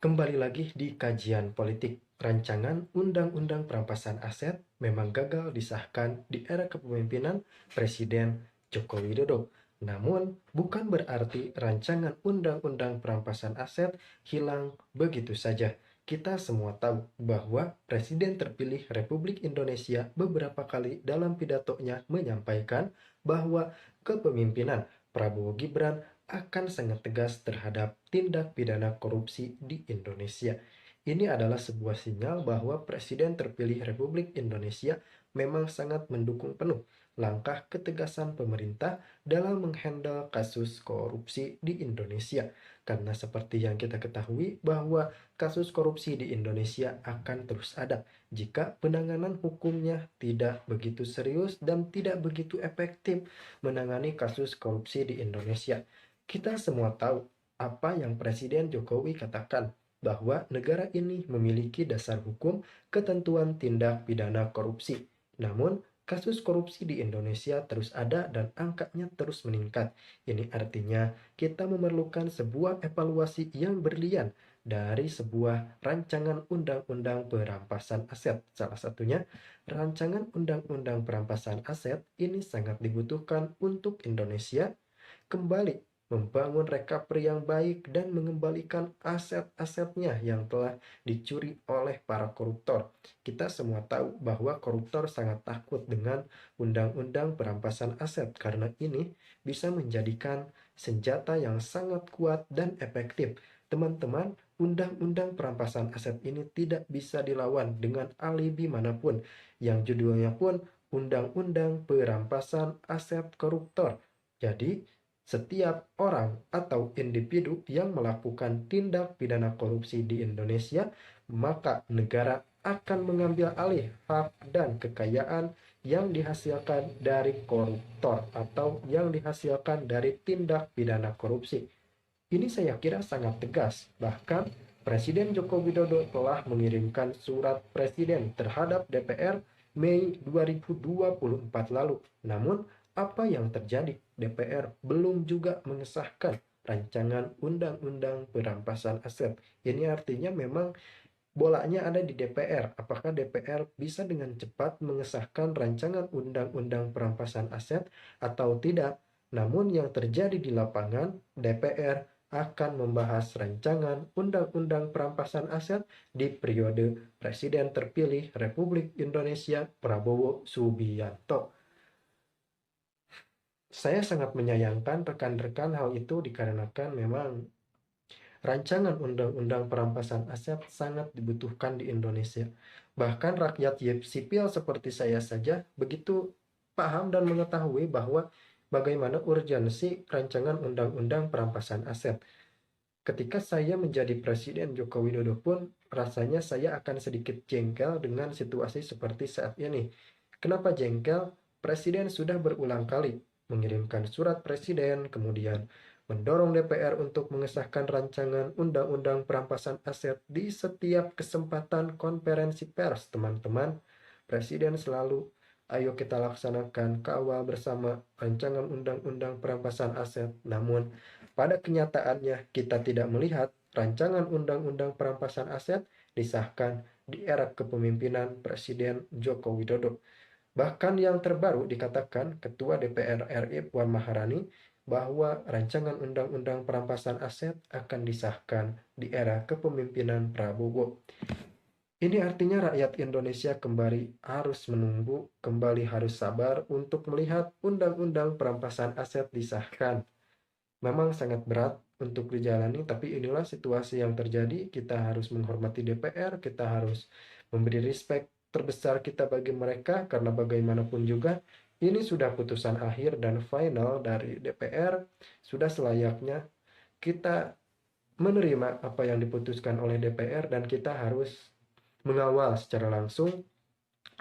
Kembali lagi di kajian politik. Rancangan Undang-Undang Perampasan Aset memang gagal disahkan di era kepemimpinan Presiden Joko Widodo. Namun, bukan berarti rancangan Undang-Undang Perampasan Aset hilang begitu saja. Kita semua tahu bahwa Presiden terpilih Republik Indonesia beberapa kali dalam pidatonya menyampaikan bahwa kepemimpinan Prabowo Gibran akan sangat tegas terhadap tindak pidana korupsi di Indonesia. Ini adalah sebuah sinyal bahwa Presiden terpilih Republik Indonesia memang sangat mendukung penuh langkah ketegasan pemerintah dalam menghandle kasus korupsi di Indonesia. Karena seperti yang kita ketahui bahwa kasus korupsi di Indonesia akan terus ada jika penanganan hukumnya tidak begitu serius dan tidak begitu efektif menangani kasus korupsi di Indonesia. Kita semua tahu apa yang Presiden Jokowi katakan, bahwa negara ini memiliki dasar hukum ketentuan tindak pidana korupsi. Namun, kasus korupsi di Indonesia terus ada dan angkanya terus meningkat. Ini artinya kita memerlukan sebuah evaluasi yang berlian dari sebuah rancangan undang-undang perampasan aset. Salah satunya, rancangan undang-undang perampasan aset ini sangat dibutuhkan untuk Indonesia kembali membangun recovery yang baik dan mengembalikan aset-asetnya yang telah dicuri oleh para koruptor. Kita semua tahu bahwa koruptor sangat takut dengan undang-undang perampasan aset karena ini bisa menjadikan senjata yang sangat kuat dan efektif. Teman-teman, undang-undang perampasan aset ini tidak bisa dilawan dengan alibi manapun, yang judulnya pun Undang-Undang Perampasan Aset Koruptor. Jadi, setiap orang atau individu yang melakukan tindak pidana korupsi di Indonesia, maka negara akan mengambil alih hak dan kekayaan yang dihasilkan dari koruptor atau yang dihasilkan dari tindak pidana korupsi. Ini saya kira sangat tegas. Bahkan Presiden Joko Widodo telah mengirimkan surat presiden terhadap DPR Mei 2024 lalu. Namun, apa yang terjadi? DPR belum juga mengesahkan rancangan undang-undang perampasan aset. Ini artinya memang bolanya ada di DPR. Apakah DPR bisa dengan cepat mengesahkan rancangan undang-undang perampasan aset atau tidak? Namun yang terjadi di lapangan, DPR akan membahas rancangan undang-undang perampasan aset di periode Presiden terpilih Republik Indonesia Prabowo Subianto. Saya sangat menyayangkan rekan-rekan hal itu dikarenakan memang rancangan undang-undang perampasan aset sangat dibutuhkan di Indonesia. Bahkan rakyat sipil seperti saya saja begitu paham dan mengetahui bahwa bagaimana urgensi rancangan undang-undang perampasan aset. Ketika saya menjadi Presiden Joko Widodo pun, rasanya saya akan sedikit jengkel dengan situasi seperti saat ini. Kenapa jengkel? Presiden sudah berulang kali mengirimkan surat presiden, kemudian mendorong DPR untuk mengesahkan rancangan undang-undang perampasan aset di setiap kesempatan konferensi pers, teman-teman. Presiden selalu, ayo kita laksanakan kawal bersama rancangan undang-undang perampasan aset. Namun, pada kenyataannya kita tidak melihat rancangan undang-undang perampasan aset disahkan di era kepemimpinan Presiden Joko Widodo. Bahkan yang terbaru dikatakan Ketua DPR RI Puan Maharani bahwa rancangan undang-undang perampasan aset akan disahkan di era kepemimpinan Prabowo. Ini artinya rakyat Indonesia kembali harus menunggu, kembali harus sabar untuk melihat undang-undang perampasan aset disahkan. Memang sangat berat untuk dijalani, tapi inilah situasi yang terjadi. Kita harus menghormati DPR, kita harus memberi respect terbesar kita bagi mereka, karena bagaimanapun juga ini sudah putusan akhir dan final dari DPR. Sudah selayaknya kita menerima apa yang diputuskan oleh DPR dan kita harus mengawal secara langsung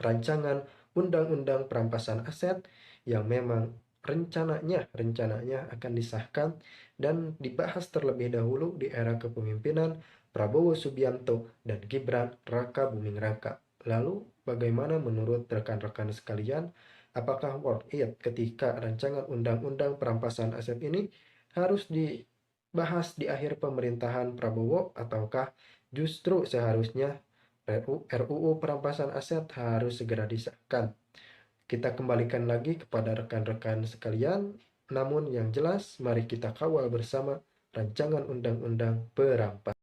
rancangan undang-undang perampasan aset yang memang rencananya akan disahkan dan dibahas terlebih dahulu di era kepemimpinan Prabowo Subianto dan Gibran Raka Buming Raka. Lalu bagaimana menurut rekan-rekan sekalian, apakah worth it ketika rancangan undang-undang perampasan aset ini harus bahas di akhir pemerintahan Prabowo ataukah justru seharusnya RUU perampasan aset harus segera disahkan? Kita kembalikan lagi kepada rekan-rekan sekalian, namun yang jelas mari kita kawal bersama rancangan undang-undang perampasan.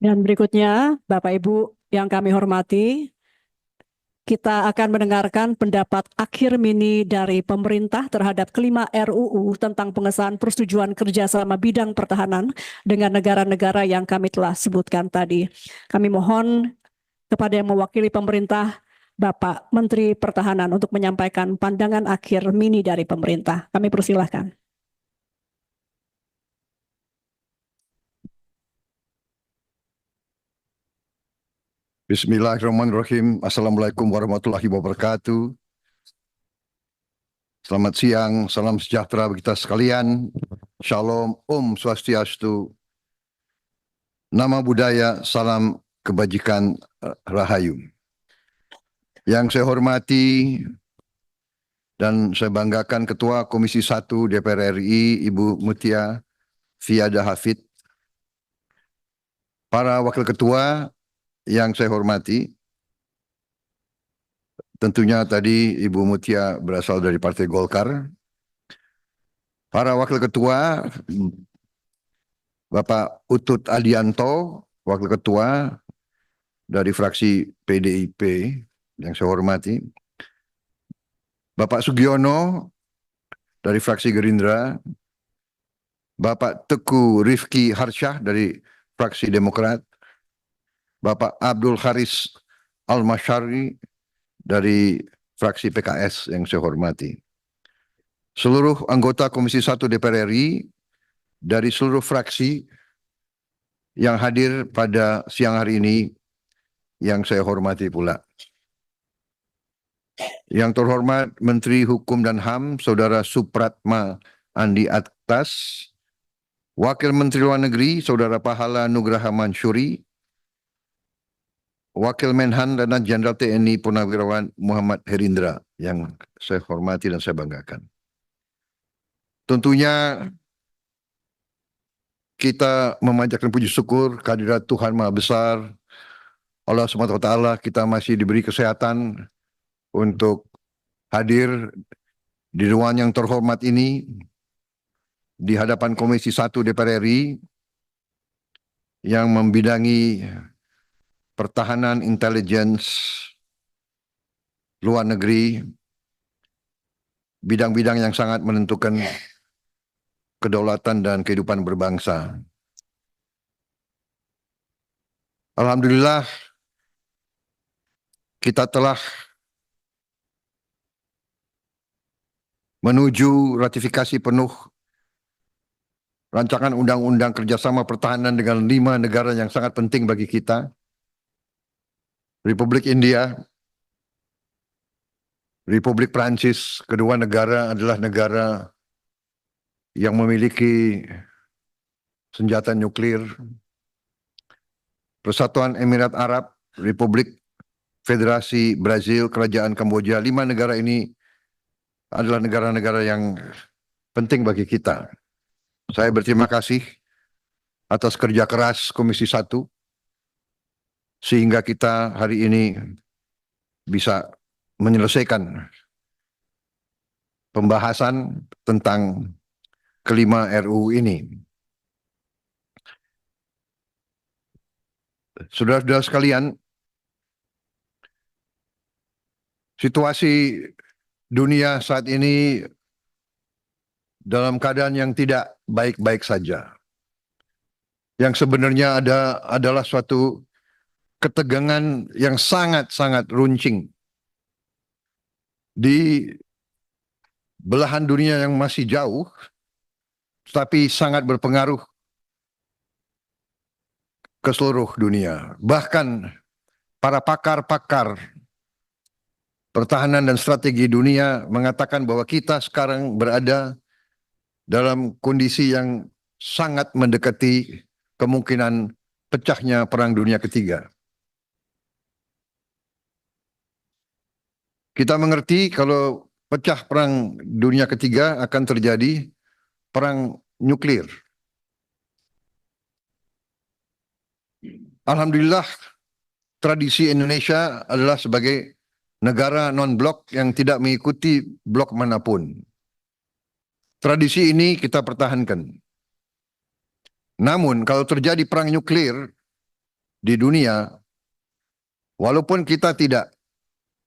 Dan berikutnya, Bapak Ibu yang kami hormati, kita akan mendengarkan pendapat akhir mini dari pemerintah terhadap kelima RUU tentang pengesahan persetujuan kerjasama bidang pertahanan dengan negara-negara yang kami telah sebutkan tadi. Kami mohon kepada yang mewakili pemerintah, Bapak Menteri Pertahanan untuk menyampaikan pandangan akhir mini dari pemerintah. Kami persilahkan. Bismillahirrahmanirrahim. Assalamualaikum warahmatullahi wabarakatuh. Selamat siang, salam sejahtera bagi kita sekalian. Shalom, Om Swastiastu. Nama budaya, salam kebajikan, rahayu. Yang saya hormati dan saya banggakan Ketua Komisi 1 DPR RI, Ibu Mutia Fiada Hafid. Para Wakil Ketua yang saya hormati, tentunya tadi Ibu Mutia berasal dari Partai Golkar. Para Wakil Ketua, Bapak Utut Adianto, Wakil Ketua dari fraksi PDIP yang saya hormati. Bapak Sugiono dari fraksi Gerindra. Bapak Teguh Rifki Harsyah dari fraksi Demokrat. Bapak Abdul Haris Al-Masyari dari fraksi PKS yang saya hormati. Seluruh anggota Komisi 1 DPR RI dari seluruh fraksi yang hadir pada siang hari ini yang saya hormati pula. Yang terhormat Menteri Hukum dan HAM, Saudara Supratma Andi Aktas, Wakil Menteri Luar Negeri, Saudara Pahala Nugraha Mansuri, Wakil Menhan dan Jenderal TNI Purnawirawan Muhammad Herindra yang saya hormati dan saya banggakan. Tentunya kita memanjatkan puji syukur kehadirat Tuhan Maha Besar, Allah SWT, kita masih diberi kesehatan untuk hadir di ruang yang terhormat ini di hadapan Komisi 1 DPR RI yang membidangi pertahanan, intelligence, luar negeri, bidang-bidang yang sangat menentukan kedaulatan dan kehidupan berbangsa. Alhamdulillah, kita telah menuju ratifikasi penuh rancangan undang-undang kerjasama pertahanan dengan 5 negara yang sangat penting bagi kita. Republik India, Republik Prancis, kedua negara adalah negara yang memiliki senjata nuklir. Persatuan Emirat Arab, Republik Federasi Brazil, Kerajaan Kamboja, 5 negara ini adalah negara-negara yang penting bagi kita. Saya berterima kasih atas kerja keras Komisi 1 sehingga kita hari ini bisa menyelesaikan pembahasan tentang kelima RUU ini. Saudara-saudara sekalian, situasi dunia saat ini dalam keadaan yang tidak baik-baik saja. Yang sebenarnya adalah suatu ketegangan yang sangat-sangat runcing di belahan dunia yang masih jauh, tetapi sangat berpengaruh ke seluruh dunia. Bahkan para pakar-pakar pertahanan dan strategi dunia mengatakan bahwa kita sekarang berada dalam kondisi yang sangat mendekati kemungkinan pecahnya Perang Dunia Ketiga. Kita mengerti kalau pecah Perang Dunia Ketiga akan terjadi perang nuklir. Alhamdulillah, tradisi Indonesia adalah sebagai negara non-blok yang tidak mengikuti blok manapun. Tradisi ini kita pertahankan. Namun, kalau terjadi perang nuklir di dunia, walaupun kita tidak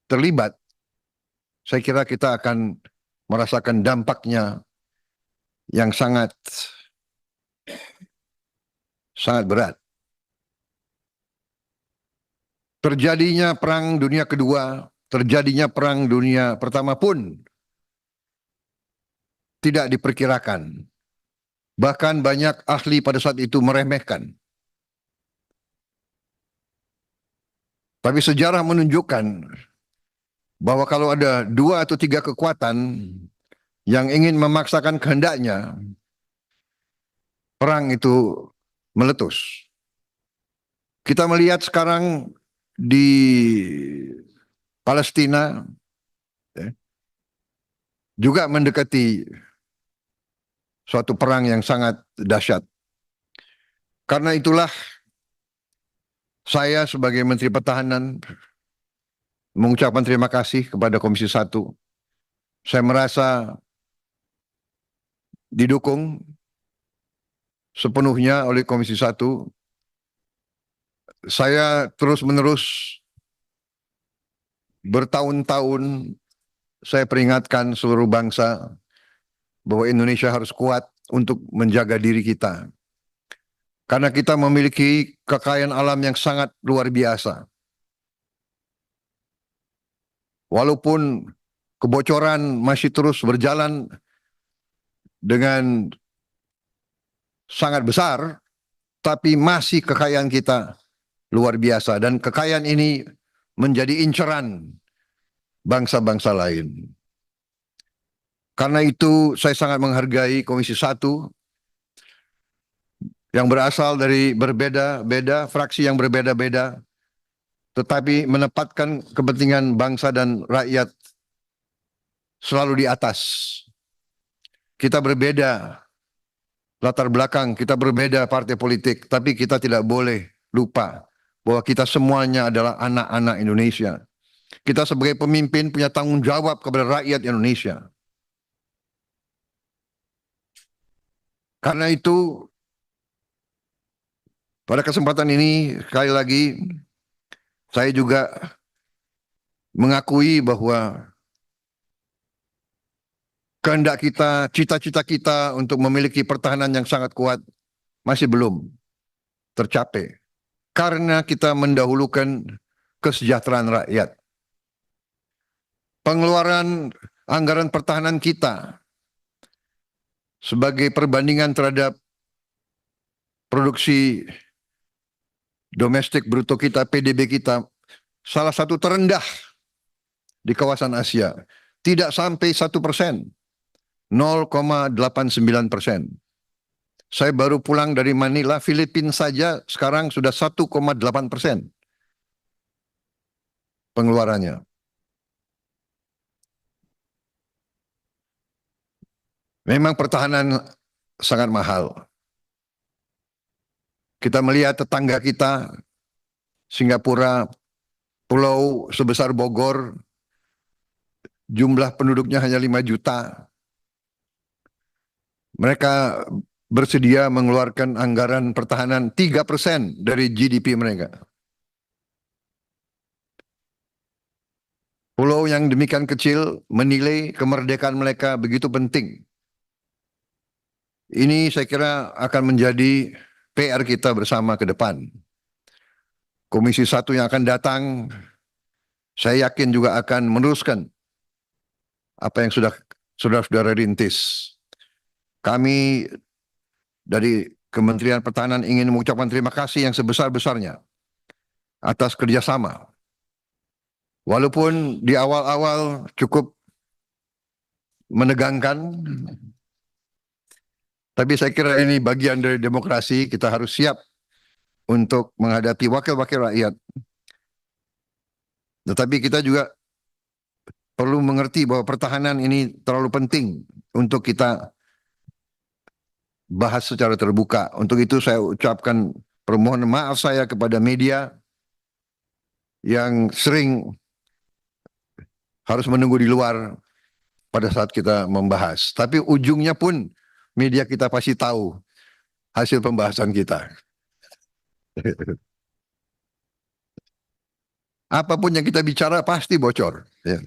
terlibat, saya kira kita akan merasakan dampaknya yang sangat berat. Terjadinya Perang Dunia Kedua, terjadinya Perang Dunia Pertama pun tidak diperkirakan. Bahkan banyak ahli pada saat itu meremehkan. Tapi sejarah menunjukkan bahwa kalau ada 2 atau 3 kekuatan yang ingin memaksakan kehendaknya, perang itu meletus. Kita melihat sekarang di Palestina juga mendekati suatu perang yang sangat dahsyat. Karena itulah saya sebagai Menteri Pertahanan mengucapkan terima kasih kepada Komisi 1. Saya merasa didukung sepenuhnya oleh Komisi 1. Saya terus-menerus bertahun-tahun saya peringatkan seluruh bangsa bahwa Indonesia harus kuat untuk menjaga diri kita. Karena kita memiliki kekayaan alam yang sangat luar biasa. Walaupun kebocoran masih terus berjalan dengan sangat besar, tapi masih kekayaan kita luar biasa. Dan kekayaan ini menjadi inceran bangsa-bangsa lain. Karena itu saya sangat menghargai Komisi 1 yang berasal dari berbeda-beda, fraksi yang berbeda-beda, tetapi menempatkan kepentingan bangsa dan rakyat selalu di atas. Kita berbeda latar belakang, kita berbeda partai politik, tapi kita tidak boleh lupa bahwa kita semuanya adalah anak-anak Indonesia. Kita sebagai pemimpin punya tanggung jawab kepada rakyat Indonesia. Karena itu, pada kesempatan ini, sekali lagi, saya juga mengakui bahwa kehendak kita, cita-cita kita untuk memiliki pertahanan yang sangat kuat masih belum tercapai. Karena kita mendahulukan kesejahteraan rakyat. Pengeluaran anggaran pertahanan kita sebagai perbandingan terhadap produksi domestik bruto kita, PDB kita, salah satu terendah di kawasan Asia. Tidak sampai 1%, 0,89%. Saya baru pulang dari Manila, Filipina saja sekarang sudah 1,8% pengeluarannya. Memang pertahanan sangat mahal. Kita melihat tetangga kita, Singapura, pulau sebesar Bogor, jumlah penduduknya hanya 5 juta. Mereka bersedia mengeluarkan anggaran pertahanan 3% dari GDP mereka. pulau yang demikian kecil menilai kemerdekaan mereka begitu penting. Ini saya kira akan menjadi PR kita bersama ke depan. Komisi 1 yang akan datang, saya yakin juga akan meneruskan apa yang sudah saudara-saudara rintis. Kami dari Kementerian Pertahanan ingin mengucapkan terima kasih yang sebesar-besarnya atas kerjasama. Walaupun di awal-awal cukup menegangkan, tapi saya kira ini bagian dari demokrasi. Kita harus siap untuk menghadapi wakil-wakil rakyat. Tetapi kita juga perlu mengerti bahwa pertahanan ini terlalu penting untuk kita bahas secara terbuka. Untuk itu saya ucapkan permohonan maaf saya kepada media yang sering harus menunggu di luar pada saat kita membahas. Tapi ujungnya pun media kita pasti tahu hasil pembahasan kita. Apapun yang kita bicara pasti bocor. Ya.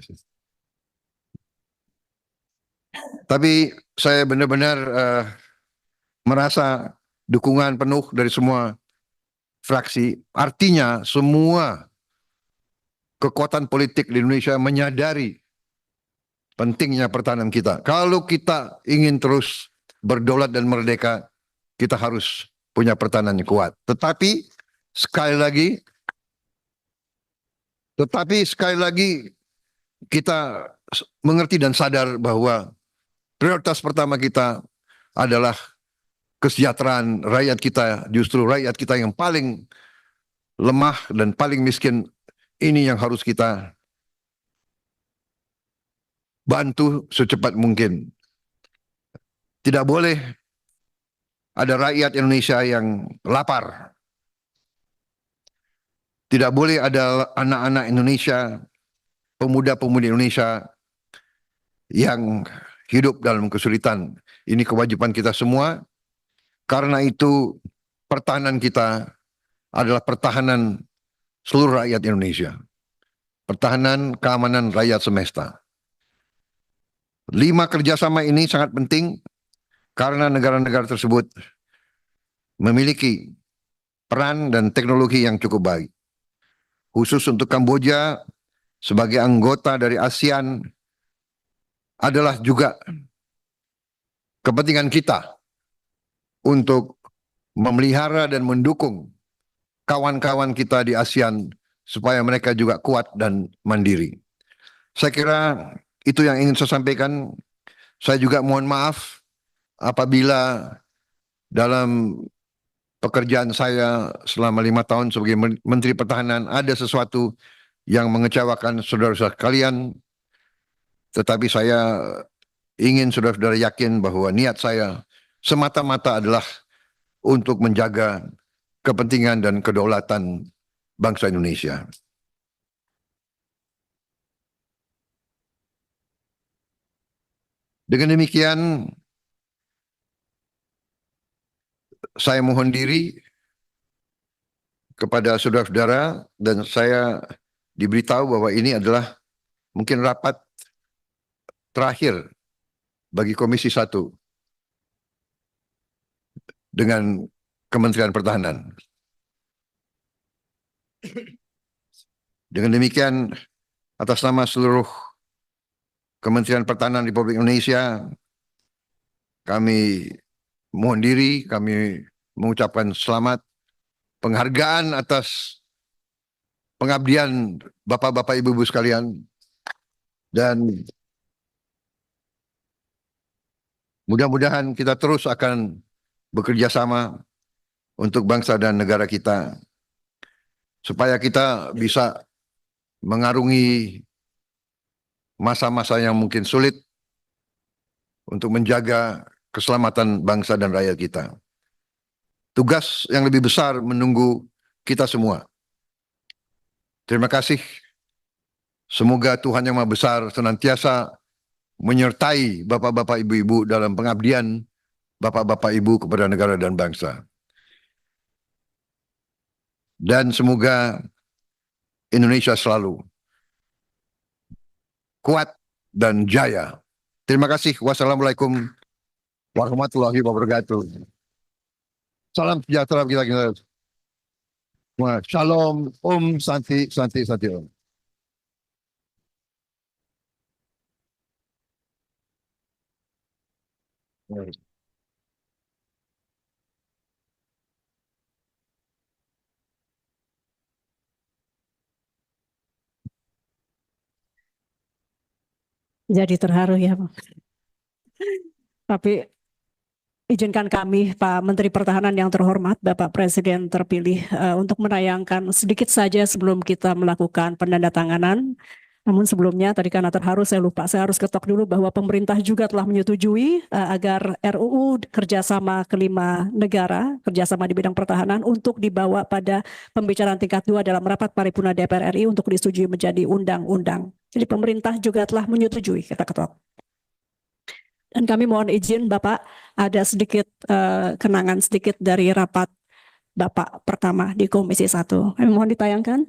Tapi saya benar-benar merasa dukungan penuh dari semua fraksi. Artinya semua kekuatan politik di Indonesia menyadari pentingnya pertahanan kita. Kalau kita ingin terus berdaulat dan merdeka, kita harus punya pertahanan yang kuat. Tetapi sekali lagi kita mengerti dan sadar bahwa prioritas pertama kita adalah kesejahteraan rakyat kita. Justru rakyat kita yang paling lemah dan paling miskin, ini yang harus kita bantu secepat mungkin. Tidak boleh ada rakyat Indonesia yang lapar. Tidak boleh ada anak-anak Indonesia, pemuda-pemudi Indonesia yang hidup dalam kesulitan. Ini kewajiban kita semua. Karena itu pertahanan kita adalah pertahanan seluruh rakyat Indonesia. Pertahanan keamanan rakyat semesta. 5 kerjasama ini sangat penting karena negara-negara tersebut memiliki peran dan teknologi yang cukup baik. Khusus untuk Kamboja sebagai anggota dari ASEAN adalah juga kepentingan kita untuk memelihara dan mendukung kawan-kawan kita di ASEAN supaya mereka juga kuat dan mandiri. Saya kira itu yang ingin saya sampaikan. Saya juga mohon maaf apabila dalam pekerjaan saya selama 5 tahun sebagai Menteri Pertahanan ada sesuatu yang mengecewakan saudara-saudara kalian. Tetapi saya ingin saudara-saudara yakin bahwa niat saya semata-mata adalah untuk menjaga kepentingan dan kedaulatan bangsa Indonesia. Dengan demikian, saya mohon diri kepada saudara-saudara dan saya diberitahu bahwa ini adalah mungkin rapat terakhir bagi Komisi 1 dengan Kementerian Pertahanan. Dengan demikian, atas nama seluruh Kementerian Pertahanan Republik Indonesia, kami mohon diri, kami mengucapkan selamat, penghargaan atas pengabdian Bapak-Bapak, Ibu-Ibu sekalian, dan mudah-mudahan kita terus akan bekerja sama untuk bangsa dan negara kita, supaya kita bisa mengarungi masa-masa yang mungkin sulit untuk menjaga keselamatan bangsa dan rakyat kita. Tugas yang lebih besar menunggu kita semua. Terima kasih. Semoga Tuhan Yang Maha Besar senantiasa menyertai Bapak-Bapak, Ibu-Ibu dalam pengabdian Bapak-Bapak, Ibu kepada negara dan bangsa. Dan semoga Indonesia selalu kuat, dan jaya. Terima kasih. Wassalamualaikum warahmatullahi wabarakatuh. Salam sejahtera kita. Shalom, Om Santi, Santi, Santi Om. Jadi terharu ya, Pak. Tapi izinkan kami, Pak Menteri Pertahanan yang terhormat, Bapak Presiden terpilih, untuk menayangkan sedikit saja sebelum kita melakukan penandatanganan. Namun sebelumnya, tadi karena terharu saya lupa, saya harus ketok dulu bahwa pemerintah juga telah menyetujui agar RUU kerjasama kelima negara, kerjasama di bidang pertahanan untuk dibawa pada pembicaraan tingkat 2 dalam rapat paripurna DPR RI untuk disetujui menjadi undang-undang. Jadi pemerintah juga telah menyetujui, kata ketok. Dan kami mohon izin Bapak, ada sedikit kenangan sedikit dari rapat Bapak pertama di Komisi 1. Kami mohon ditayangkan.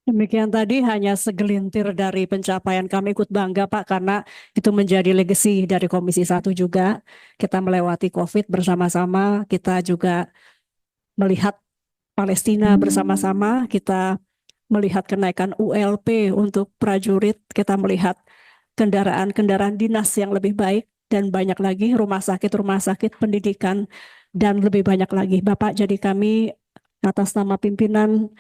Demikian tadi hanya segelintir dari pencapaian, kami ikut bangga Pak karena itu menjadi legacy dari Komisi 1 juga. Kita melewati COVID bersama-sama, kita juga melihat Palestina bersama-sama, kita melihat kenaikan ULP untuk prajurit, kita melihat kendaraan-kendaraan dinas yang lebih baik, dan banyak lagi rumah sakit, pendidikan, dan lebih banyak lagi. Bapak, jadi kami atas nama pimpinan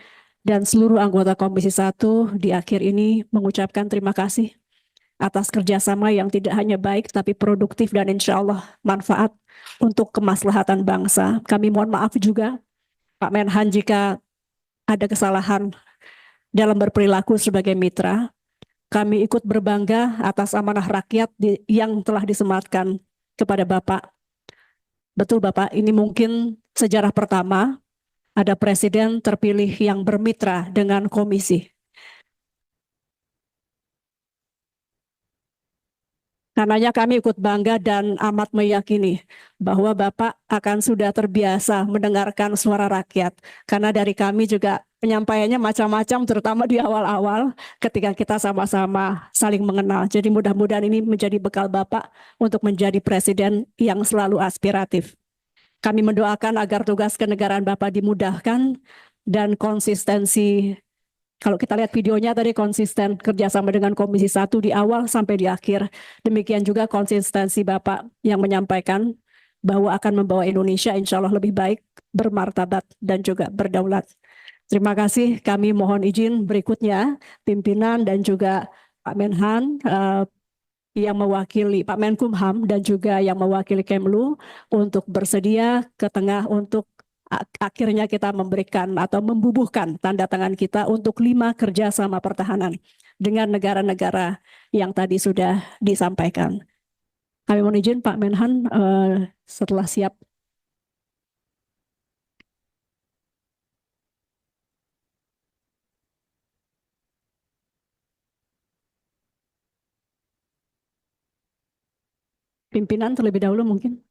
dan seluruh anggota Komisi 1 di akhir ini mengucapkan terima kasih atas kerjasama yang tidak hanya baik tapi produktif dan insya Allah manfaat untuk kemaslahatan bangsa. Kami mohon maaf juga Pak Menhan jika ada kesalahan dalam berperilaku sebagai mitra. Kami ikut berbangga atas amanah rakyat yang telah disematkan kepada Bapak Betul Bapak, ini mungkin sejarah pertama ada presiden terpilih yang bermitra dengan komisi. Karenanya kami ikut bangga dan amat meyakini bahwa Bapak akan sudah terbiasa mendengarkan suara rakyat. Karena dari kami juga penyampaiannya macam-macam, terutama di awal-awal ketika kita sama-sama saling mengenal. Jadi mudah-mudahan ini menjadi bekal Bapak untuk menjadi presiden yang selalu aspiratif. Kami mendoakan agar tugas kenegaraan Bapak dimudahkan dan konsistensi. Kalau kita lihat videonya tadi konsisten kerjasama dengan Komisi 1 di awal sampai di akhir. Demikian juga konsistensi Bapak yang menyampaikan bahwa akan membawa Indonesia insya Allah lebih baik, bermartabat, dan juga berdaulat. Terima kasih, kami mohon izin berikutnya pimpinan dan juga Pak Menhan yang mewakili Pak Menkumham dan juga yang mewakili Kemlu untuk bersedia ke tengah untuk akhirnya kita memberikan atau membubuhkan tanda tangan kita untuk 5 kerjasama pertahanan dengan negara-negara yang tadi sudah disampaikan. Kami mohon izin Pak Menhan setelah siap. Pimpinan terlebih dahulu mungkin.